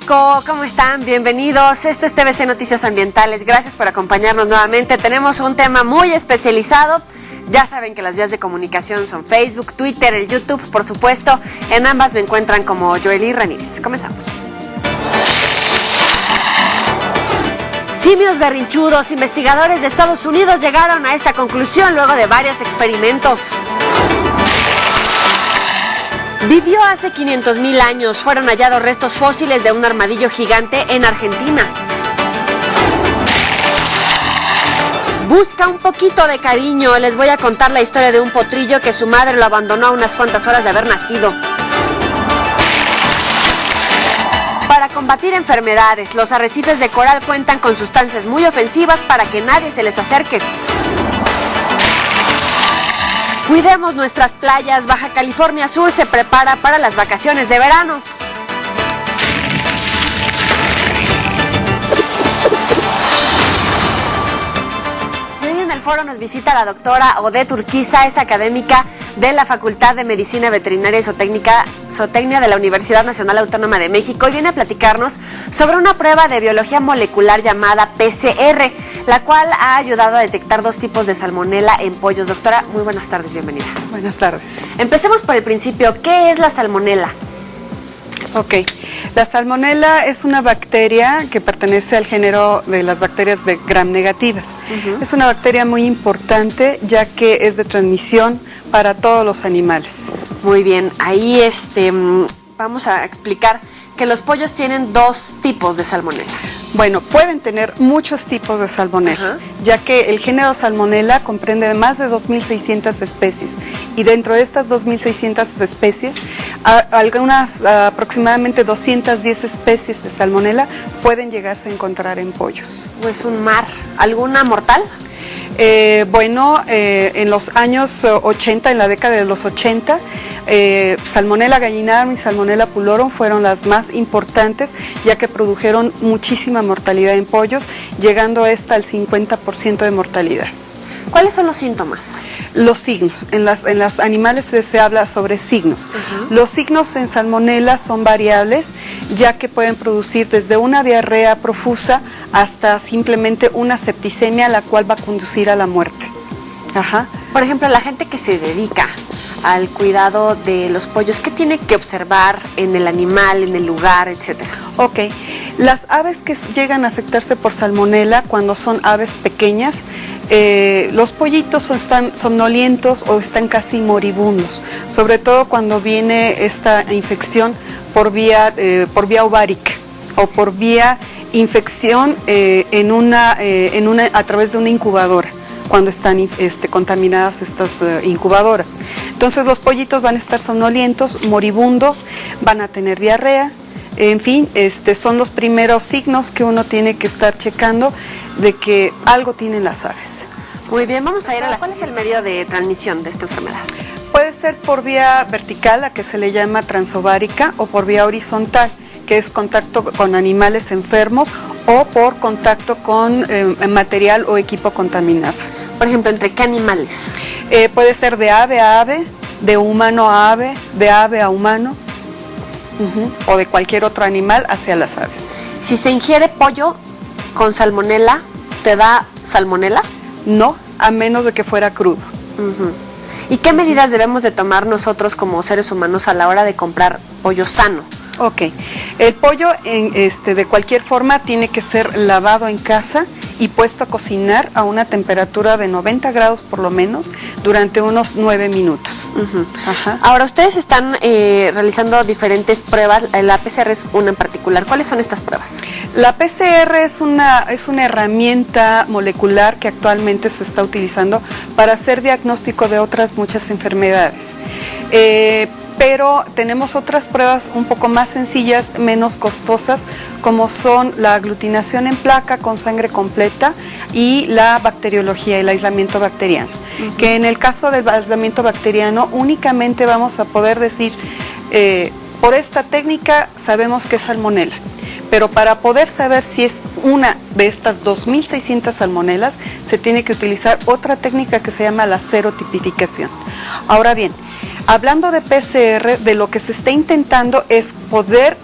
México, ¿cómo están? Bienvenidos. Esto es TVC Noticias Ambientales. Gracias por acompañarnos nuevamente. Tenemos un tema muy especializado. Ya saben que las vías de comunicación son Facebook, Twitter, el YouTube, por supuesto. En ambas me encuentran como Joely Ramírez. Comenzamos. Simios berrinchudos, investigadores de Estados Unidos llegaron a esta conclusión luego de varios experimentos. Vivió hace 500,000 años. Fueron hallados restos fósiles de un armadillo gigante en Argentina. Busca un poquito de cariño. Les voy a contar la historia de un potrillo que su madre lo abandonó a unas cuantas horas de haber nacido. Para combatir enfermedades, los arrecifes de coral cuentan con sustancias muy ofensivas para que nadie se les acerque. Cuidemos nuestras playas. Baja California Sur se prepara para las vacaciones de verano. Hoy en el foro nos visita la doctora Odette Urquiza, es académica de la Facultad de Medicina Veterinaria y Zootecnia de la Universidad Nacional Autónoma de México y viene a platicarnos sobre una prueba de biología molecular llamada PCR, la cual ha ayudado a detectar 2 tipos de salmonela en pollos. Doctora, muy buenas tardes, bienvenida. Buenas tardes. Empecemos por el principio. ¿Qué es la salmonela? Ok, la salmonela es una bacteria que pertenece al género de las bacterias gram negativas. Es una bacteria muy importante ya que es de transmisión para todos los animales. Muy bien, ahí vamos a explicar que los pollos tienen 2 tipos de salmonela. Bueno, pueden tener muchos tipos de salmonela, ya que el género salmonela comprende más de 2.600 especies y dentro de estas 2.600 especies, algunas aproximadamente 210 especies de salmonela pueden llegarse a encontrar en pollos. ¿O es un mar? ¿Alguna mortal? En los años 80, en la década de los 80, Salmonella gallinarum y Salmonella pulorum fueron las más importantes, ya que produjeron muchísima mortalidad en pollos, llegando hasta el 50% de mortalidad. ¿Cuáles son los síntomas? Los signos. En los animales se habla sobre signos. Los signos en salmonela son variables, ya que pueden producir desde una diarrea profusa hasta simplemente una septicemia, la cual va a conducir a la muerte. Por ejemplo, la gente que se dedica al cuidado de los pollos, ¿qué tiene que observar en el animal, en el lugar, etcétera? Ok, las aves que llegan a afectarse por salmonela cuando son aves pequeñas, los pollitos están somnolientos o están casi moribundos, sobre todo cuando viene esta infección por vía ovárica o por vía infección a través de una incubadora, cuando están contaminadas estas incubadoras. Entonces los pollitos van a estar somnolientos, moribundos, van a tener diarrea. En fin, son los primeros signos que uno tiene que estar checando de que algo tienen las aves. Muy bien, vamos a ir a la... ¿Cuál es el medio de transmisión de esta enfermedad? Puede ser por vía vertical, a que se le llama transovárica, o por vía horizontal, que es contacto con animales enfermos o por contacto con material o equipo contaminado. Por ejemplo, ¿entre qué animales? Puede ser de ave a ave, de humano a ave, de ave a humano. O de cualquier otro animal hacia las aves. Si se ingiere pollo con salmonela, ¿te da salmonela? No, a menos de que fuera crudo. ¿Y qué medidas debemos de tomar nosotros como seres humanos a la hora de comprar pollo sano? Ok, el pollo de cualquier forma tiene que ser lavado en casa y puesto a cocinar a una temperatura de 90 grados por lo menos durante unos 9 minutos. Ahora, ustedes están realizando diferentes pruebas, la PCR es una en particular. ¿Cuáles son estas pruebas? La PCR es una herramienta molecular que actualmente se está utilizando para hacer diagnóstico de otras muchas enfermedades. Pero tenemos otras pruebas un poco más sencillas, menos costosas, como son la aglutinación en placa con sangre completa y la bacteriología, el aislamiento bacteriano. Que en el caso del aislamiento bacteriano únicamente vamos a poder decir, por esta técnica sabemos que es salmonela. Pero para poder saber si es una de estas 2.600 salmonelas, se tiene que utilizar otra técnica que se llama la serotipificación. Ahora bien, hablando de PCR, de lo que se está intentando es poder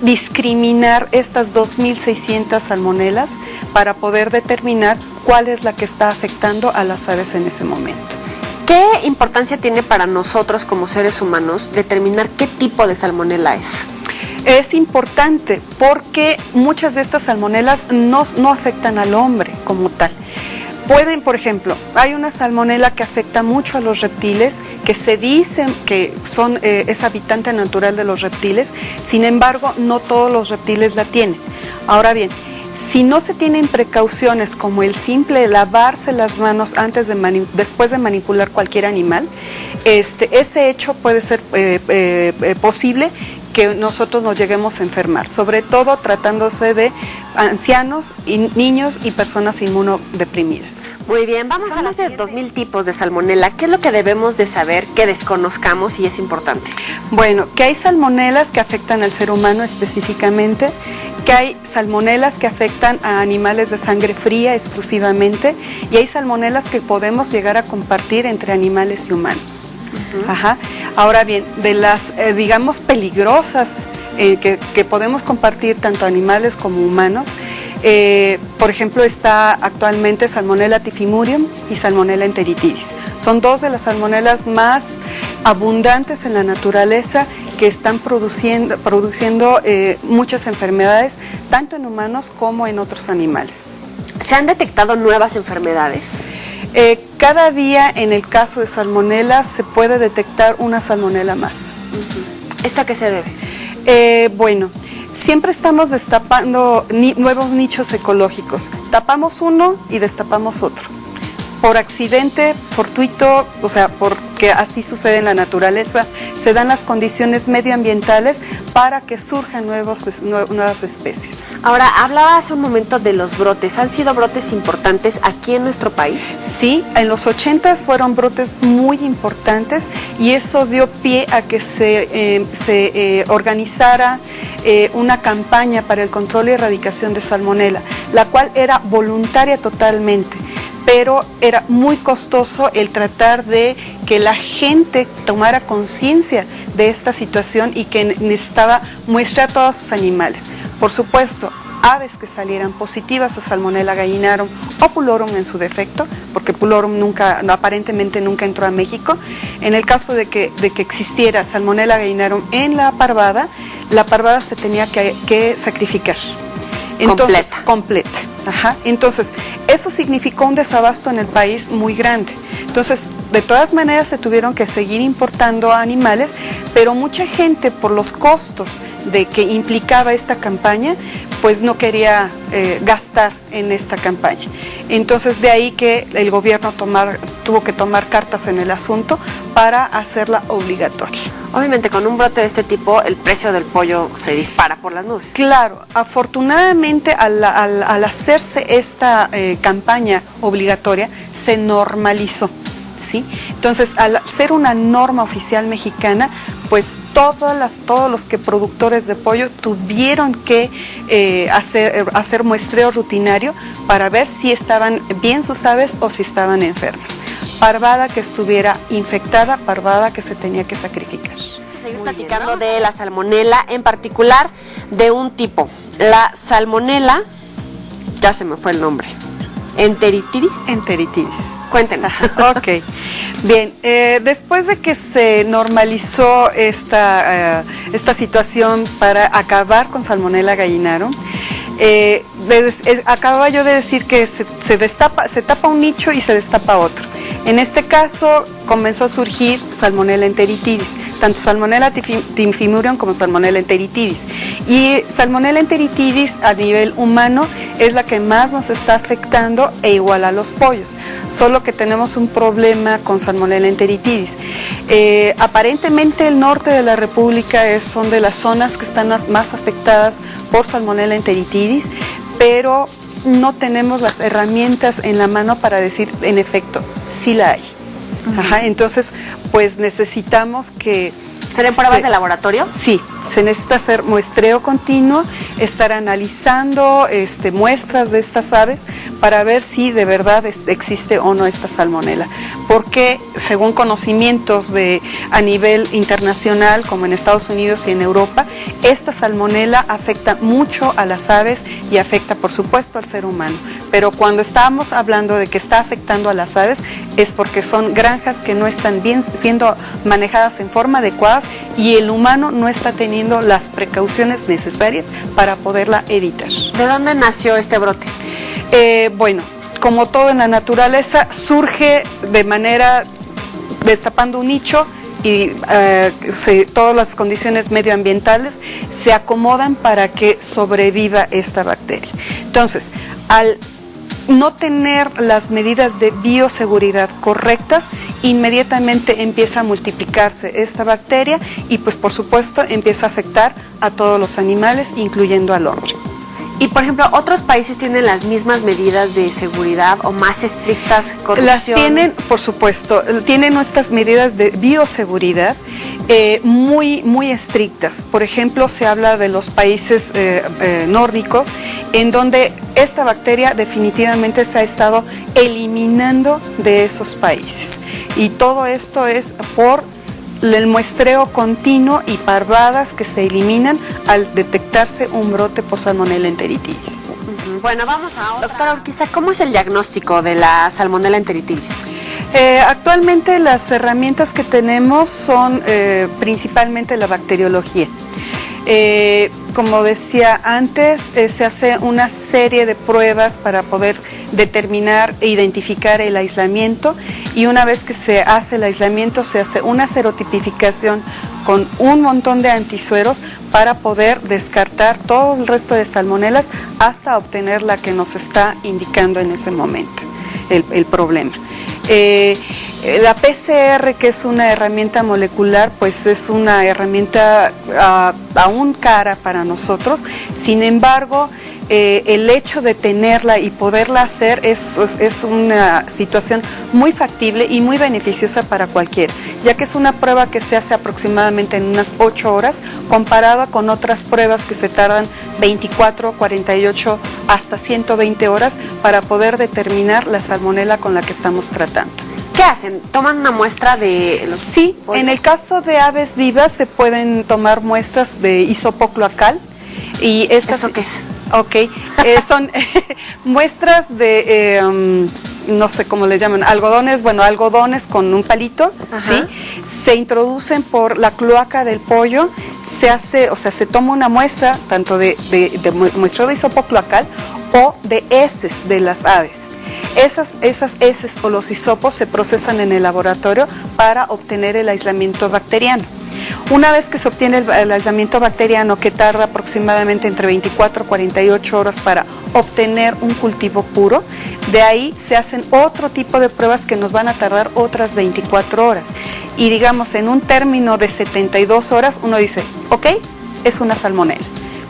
discriminar estas 2.600 salmonelas para poder determinar cuál es la que está afectando a las aves en ese momento. ¿Qué importancia tiene para nosotros como seres humanos determinar qué tipo de salmonela es? Es importante porque muchas de estas salmonelas no afectan al hombre como tal. Pueden, por ejemplo, hay una salmonela que afecta mucho a los reptiles, que se dice que es habitante natural de los reptiles, sin embargo, no todos los reptiles la tienen. Ahora bien, si no se tienen precauciones como el simple lavarse las manos después de manipular cualquier animal, ese hecho puede ser posible que nosotros nos lleguemos a enfermar, sobre todo tratándose de ancianos, niños y personas inmunodeprimidas. Muy bien, vamos a más de 2.000 tipos de salmonela. ¿Qué es lo que debemos de saber que desconozcamos y es importante? Bueno, que hay salmonelas que afectan al ser humano específicamente, que hay salmonelas que afectan a animales de sangre fría exclusivamente, y hay salmonelas que podemos llegar a compartir entre animales y humanos. Ajá. Ahora bien, de las, digamos, peligrosas que podemos compartir tanto animales como humanos, por ejemplo, está actualmente Salmonella typhimurium y Salmonella enteritidis. Son dos de las salmonelas más abundantes en la naturaleza que están produciendo muchas enfermedades, tanto en humanos como en otros animales. ¿Se han detectado nuevas enfermedades? Cada día, en el caso de salmonela, se puede detectar una salmonela más. ¿Esto a qué se debe? Bueno, siempre estamos destapando nuevos nichos ecológicos. Tapamos uno y destapamos otro. Por accidente fortuito, o sea, porque así sucede en la naturaleza, se dan las condiciones medioambientales para que surjan nuevas especies. Ahora, hablaba hace un momento de los brotes. ¿Han sido brotes importantes aquí en nuestro país? Sí, en los 80s fueron brotes muy importantes y eso dio pie a que se organizara una campaña para el control y erradicación de salmonela, la cual era voluntaria totalmente, pero era muy costoso el tratar de que la gente tomara conciencia de esta situación y que necesitaba muestrar a todos sus animales. Por supuesto, aves que salieran positivas a Salmonella gallinarum o Pulorum en su defecto, porque Pulorum aparentemente nunca entró a México. En el caso de que existiera Salmonella gallinarum en la parvada se tenía que sacrificar. Entonces, completa. Ajá. Entonces, eso significó un desabasto en el país muy grande. Entonces, de todas maneras se tuvieron que seguir importando animales, pero mucha gente, por los costos de que implicaba esta campaña, pues no quería gastar en esta campaña. Entonces, de ahí que el gobierno tuvo que tomar cartas en el asunto para hacerla obligatoria. Obviamente, con un brote de este tipo, el precio del pollo se dispara por las nubes. Claro, afortunadamente al hacerse esta campaña obligatoria, se normalizó, ¿sí? Entonces, al ser una norma oficial mexicana, pues todos los productores de pollo tuvieron que hacer muestreo rutinario para ver si estaban bien sus aves o si estaban enfermas. Parvada que estuviera infectada, parvada que se tenía que sacrificar. Seguir platicando de la salmonela, en particular de un tipo, la salmonela, ya se me fue el nombre, enteritidis. Enteritidis. Cuéntenos. Ok, bien, después de que se normalizó esta situación para acabar con Salmonella gallinarum, acababa yo de decir que se tapa un nicho y se destapa otro. En este caso comenzó a surgir Salmonella enteritidis, tanto Salmonella typhimurium como Salmonella enteritidis. Y Salmonella enteritidis a nivel humano es la que más nos está afectando e igual a los pollos, solo que tenemos un problema con Salmonella enteritidis. Aparentemente el norte de la República son de las zonas que están más afectadas por Salmonella enteritidis, pero no tenemos las herramientas en la mano para decir, en efecto, sí la hay. Ajá, entonces, pues necesitamos que... ¿Serán pruebas de laboratorio? Sí, Se necesita hacer muestreo continuo, estar analizando muestras de estas aves para ver si de verdad existe o no esta salmonela. Porque según conocimientos a nivel internacional, como en Estados Unidos y en Europa, esta salmonela afecta mucho a las aves y afecta por supuesto al ser humano. Pero cuando estamos hablando de que está afectando a las aves es porque son granjas que no están bien siendo manejadas en forma adecuada y el humano no está teniendo las precauciones necesarias para poderla evitar. ¿De dónde nació este brote? Bueno, como todo en la naturaleza, surge de manera destapando un nicho y todas las condiciones medioambientales se acomodan para que sobreviva esta bacteria. Entonces, al no tener las medidas de bioseguridad correctas, inmediatamente empieza a multiplicarse esta bacteria y pues por supuesto empieza a afectar a todos los animales, incluyendo al hombre. Y por ejemplo, ¿otros países tienen las mismas medidas de seguridad o más estrictas? ¿Corrupción? Las tienen, por supuesto, tienen nuestras medidas de bioseguridad muy estrictas. Por ejemplo, se habla de los países nórdicos, en donde esta bacteria definitivamente se ha estado eliminando de esos países. Y todo esto es por el muestreo continuo y parvadas que se eliminan al detectarse un brote por Salmonella enteritidis. Bueno, vamos a otra. Doctora Urquiza, ¿cómo es el diagnóstico de la Salmonella enteritidis? Actualmente las herramientas que tenemos son principalmente la bacteriología. Como decía antes, se hace una serie de pruebas para poder determinar e identificar el aislamiento, y una vez que se hace el aislamiento se hace una serotipificación con un montón de antisueros para poder descartar todo el resto de salmonelas hasta obtener la que nos está indicando en ese momento el problema. La PCR, que es una herramienta molecular, pues es una herramienta aún cara para nosotros. Sin embargo, el hecho de tenerla y poderla hacer es una situación muy factible y muy beneficiosa para cualquiera, ya que es una prueba que se hace aproximadamente en unas 8 horas, comparada con otras pruebas que se tardan 24, 48, hasta 120 horas para poder determinar la salmonela con la que estamos tratando. ¿Qué hacen? ¿Toman una muestra de los Sí, pollos? En el caso de aves vivas se pueden tomar muestras de hisopo cloacal. Y estas, ¿eso qué es? Ok, son muestras de, no sé cómo les llaman, algodones con un palito, ¿sí? Se introducen por la cloaca del pollo, se toma una muestra, tanto de muestreo de hisopo cloacal o de heces de las aves. Esas heces o los hisopos se procesan en el laboratorio para obtener el aislamiento bacteriano. Una vez que se obtiene el aislamiento bacteriano, que tarda aproximadamente entre 24 y 48 horas para obtener un cultivo puro, de ahí se hacen otro tipo de pruebas que nos van a tardar otras 24 horas. Y digamos, en un término de 72 horas, uno dice, ok, es una salmonela.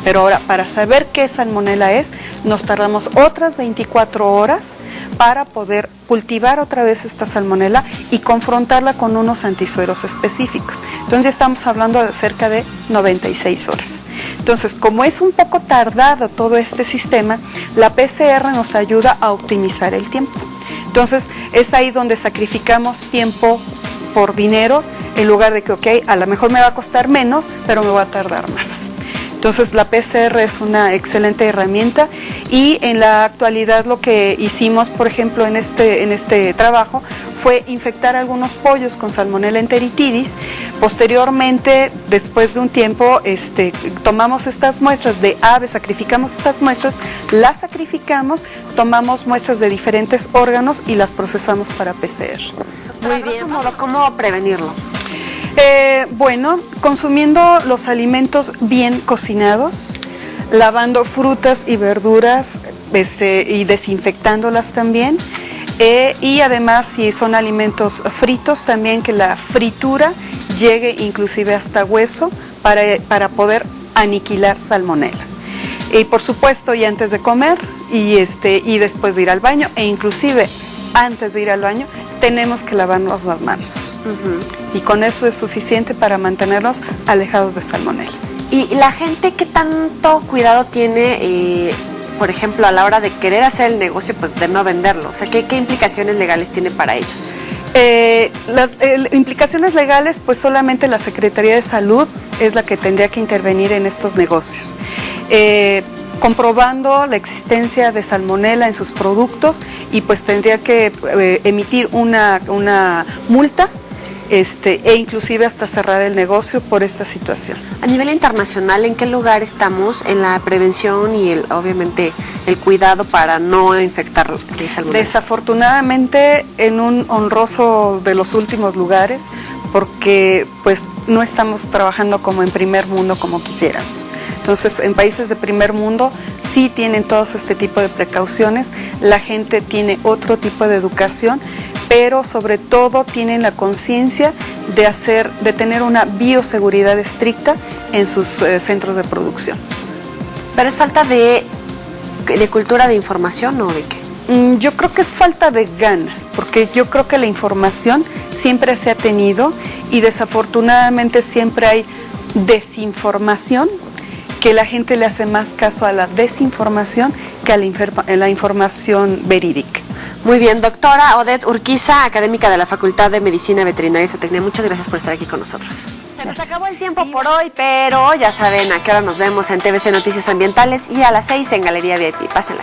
Pero ahora, para saber qué salmonela es, nos tardamos otras 24 horas para poder cultivar otra vez esta salmonela y confrontarla con unos antisueros específicos. Entonces ya estamos hablando de cerca de 96 horas. Entonces, como es un poco tardado todo este sistema, la PCR nos ayuda a optimizar el tiempo. Entonces, es ahí donde sacrificamos tiempo por dinero, en lugar de que, ok, a lo mejor me va a costar menos, pero me va a tardar más. Entonces la PCR es una excelente herramienta, y en la actualidad lo que hicimos, por ejemplo, en este trabajo, fue infectar algunos pollos con Salmonella enteritidis. Posteriormente, después de un tiempo, tomamos estas muestras de aves, sacrificamos estas muestras, las sacrificamos, tomamos muestras de diferentes órganos y las procesamos para PCR. Muy bien. ¿Cómo prevenirlo? Bueno, consumiendo los alimentos bien cocinados, lavando frutas y verduras y desinfectándolas también, y además, si son alimentos fritos, también que la fritura llegue inclusive hasta hueso para poder aniquilar salmonela. Y por supuesto, y antes de comer y después de ir al baño, e inclusive antes de ir al baño, tenemos que lavarnos las manos. Y con eso es suficiente para mantenernos alejados de salmonela. ¿Y la gente qué tanto cuidado tiene, por ejemplo, a la hora de querer hacer el negocio, pues de no venderlo? O sea, ¿qué implicaciones legales tiene para ellos? Las implicaciones legales, pues solamente la Secretaría de Salud es la que tendría que intervenir en estos negocios. Comprobando la existencia de salmonela en sus productos y pues tendría que emitir una multa e inclusive hasta cerrar el negocio por esta situación. A nivel internacional, ¿en qué lugar estamos en la prevención y obviamente el cuidado para no infectar de salmonela? Desafortunadamente en un honroso de los últimos lugares, porque pues no estamos trabajando como en primer mundo como quisiéramos. Entonces, en países de primer mundo sí tienen todos este tipo de precauciones, la gente tiene otro tipo de educación, pero sobre todo tienen la conciencia de tener una bioseguridad estricta en sus centros de producción. ¿Pero es falta de cultura de información o de qué? Yo creo que es falta de ganas, porque yo creo que la información siempre se ha tenido y desafortunadamente siempre hay desinformación, que la gente le hace más caso a la desinformación que a la información verídica. Muy bien, doctora Odette Urquiza, académica de la Facultad de Medicina Veterinaria y Zootecnia, muchas gracias por estar aquí con nosotros. Se nos acabó el tiempo por hoy, pero ya saben a qué hora nos vemos en TVC Noticias Ambientales y a las 6 en Galería VIP. Pásenla.